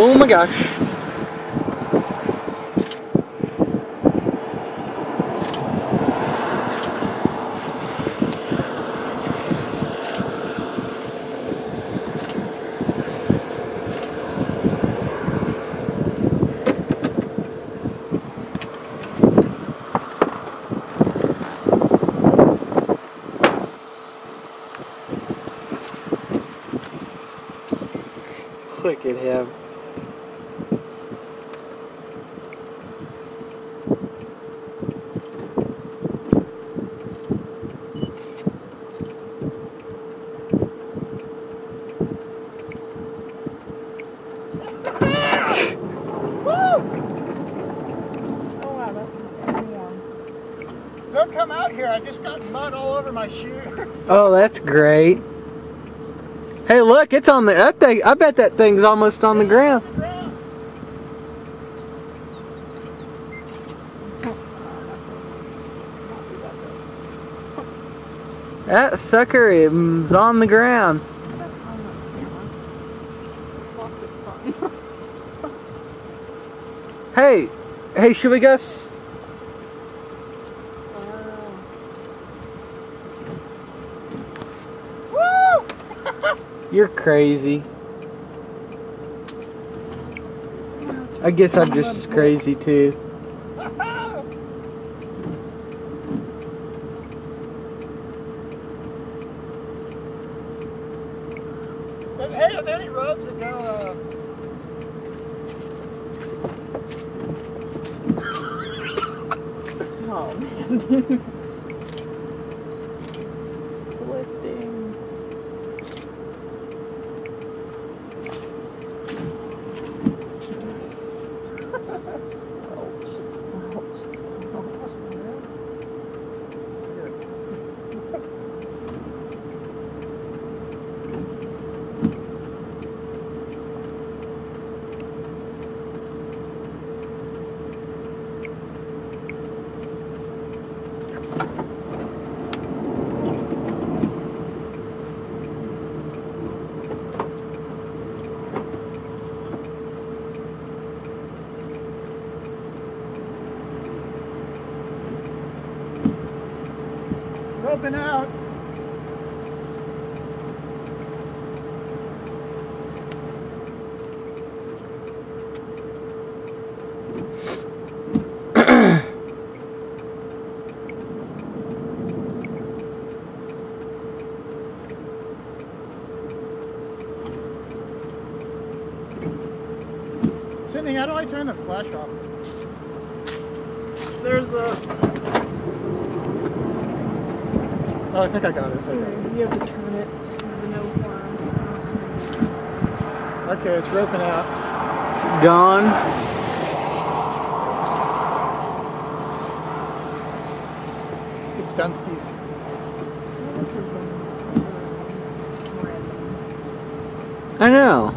Oh my gosh. Look at him. Don't come out here. I just got mud all over my shoes. Oh, that's great. Hey, look, it's on the that thing. I bet that thing's almost on the ground. That sucker is on the ground. Hey, should we go? You're crazy. I guess I'm just as crazy too. Hey, are there any roads that go? Oh man, dude. Lifting. Open out. Cindy, how do I turn the flash off? There's a... Oh, I think I got it. You have to turn it. The no form. Okay, it's roping out. It's gone. It's Dunsty's. This is one. I know.